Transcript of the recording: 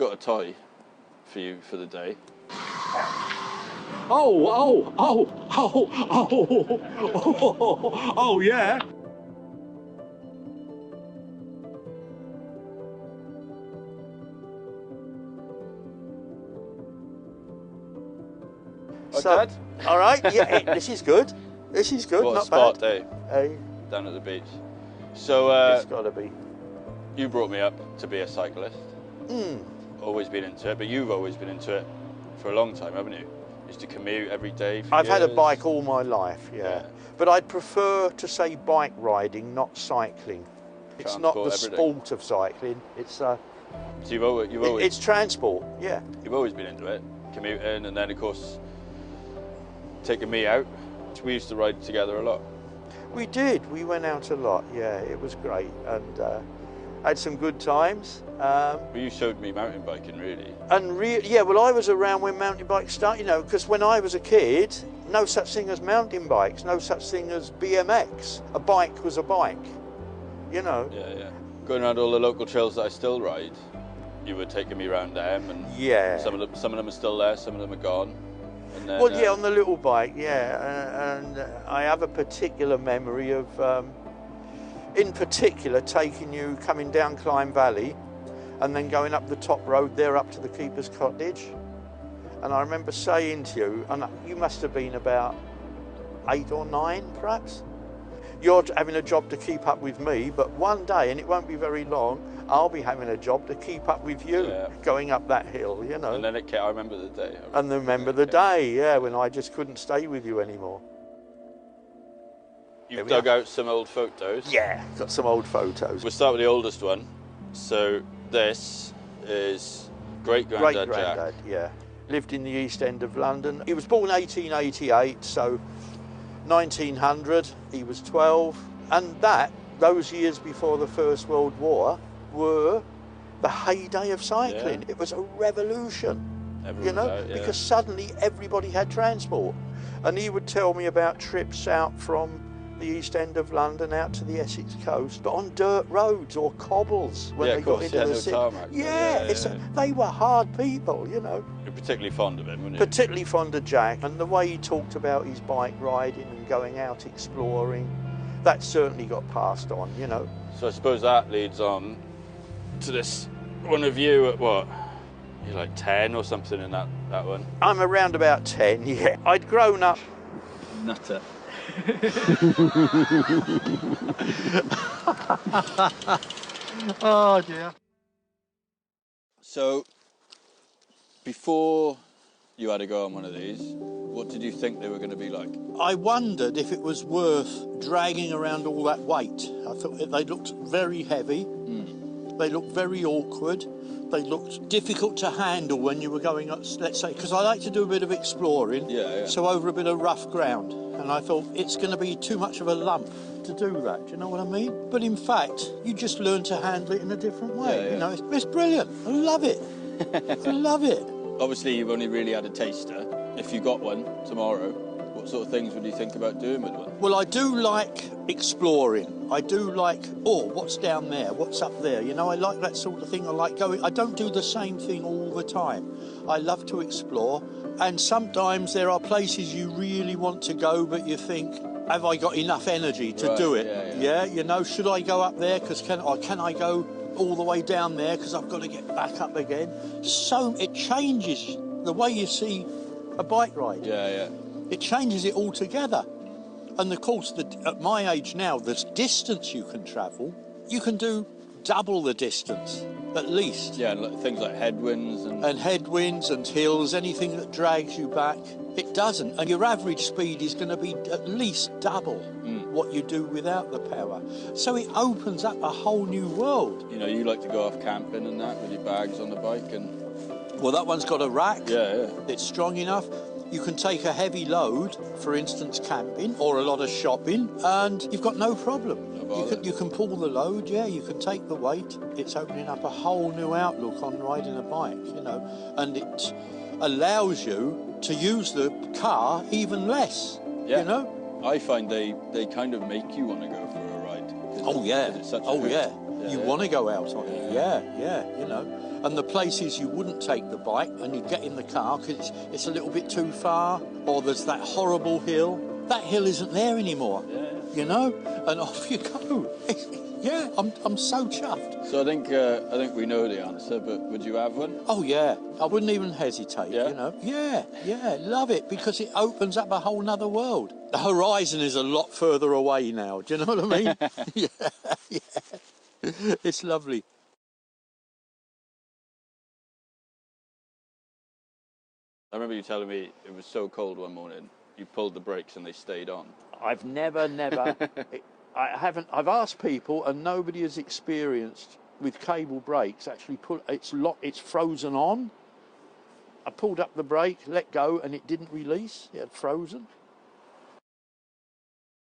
got a toy for you for the day. Oh, yeah. Dad? All right, yeah, this is good. This is good, What not a spot bad. day Hey, down at the beach. So it's got to be. you brought me up to be a cyclist. Always been into it, but you've always been into it for a long time, haven't you? Used to commute every day for I've had a years. bike all my life, yeah. But I'd prefer to say bike riding, not cycling. It's not the Transport, everything. sport of cycling. It's So you've always it's transport, yeah. You've always been into it, commuting, and then of course taking me out. We used to ride together a lot. We did. We went out a lot, yeah. It was great, and had some good times. But you showed me mountain biking, really. Yeah, well, I was around when mountain bikes started, you know, because when I was a kid, no such thing as mountain bikes, no such thing as BMX. A bike was a bike, you know. Yeah. Going around all the local trails that I still ride, you were taking me around them, and yeah. some of them are still there, some of them are gone. And then, Well, yeah, on the little bike, yeah, and I have a particular memory of, in particular, taking you coming down Clyde Valley, and then going up the top road there up to the Keeper's Cottage. And I remember saying to you, and you must have been about 8 or 9, perhaps. You're having a job to keep up with me, but one day, and it won't be very long, I'll be having a job to keep up with you, going up that hill, you know. And then I remember the day. And remember the day, yeah, when I just couldn't stay with you anymore. You've dug out some old photos. Yeah, got some old photos. We'll start with the oldest one. So this is great-granddad Jack. Great-granddad, yeah. Lived in the East End of London. He was born 1888, so 1900, he was 12. And those years before the First World War, were the heyday of cycling. Yeah. It was a revolution, Everyone you know, was out, yeah. because suddenly everybody had transport. And he would tell me about trips out from the East End of London out to the Essex coast, but on dirt roads or cobbles when they got into the city. Tarmac. They were hard people, you know. You're particularly fond of him, weren't you? Particularly fond of Jack, and the way he talked about his bike riding and going out exploring, that certainly got passed on, you know. So I suppose that leads on to this one of you at what? You're like 10 or something in that one. I'm around about 10, yeah. I'd grown up. Nutter. Oh dear. So, before you had to go on one of these, what did you think they were going to be like? I wondered if it was worth dragging around all that weight. I thought they looked very heavy. They looked very awkward. They looked difficult to handle when you were going up, let's say, because I like to do a bit of exploring, so over a bit of rough ground. And I thought, it's going to be too much of a lump to do that, do you know what I mean? But in fact, you just learn to handle it in a different way, you know. It's brilliant. I love it. I love it. Obviously, you've only really had a taster. If you got one tomorrow, what sort of things would you think about doing with one? Well, I do like exploring. I do like, what's down there? What's up there? You know, I like that sort of thing. I like going. I don't do the same thing all the time. I love to explore. And sometimes there are places you really want to go, but you think, have I got enough energy to do it? Yeah, you know, should I go up there? Because can I go all the way down there? Because I've got to get back up again. So it changes the way you see a bike ride. Yeah. It changes it altogether. And of course, at my age now, the distance you can travel, you can do double the distance, at least. Yeah, and things like headwinds and headwinds and hills, anything that drags you back, it doesn't. And your average speed is going to be at least double what you do without the power. So it opens up a whole new world. You know, you like to go off camping and that with your bags on the bike and... Well, that one's got a rack. Yeah. It's strong enough. You can take a heavy load, for instance, camping or a lot of shopping, and you've got no problem. You can pull the load, you can take the weight. It's opening up a whole new outlook on riding a bike, you know, and it allows you to use the car even less, you know. I find they kind of make you want to go for a ride. You want to go out on it, you know. and the places you wouldn't take the bike and you get in the car because it's a little bit too far, or there's that horrible hill. That hill isn't there anymore, you know, and off you go. Yeah, I'm so chuffed. So I think we know the answer, but would you have one? Oh yeah, I wouldn't even hesitate, Yeah? you know. Yeah, love it, because it opens up a whole nother world. The horizon is a lot further away now, do you know what I mean? yeah. It's lovely. I remember you telling me it was so cold one morning, you pulled the brakes and they stayed on. I've never, I've asked people and nobody has experienced with cable brakes actually it's frozen on. I pulled up the brake, let go, and it didn't release, it had frozen.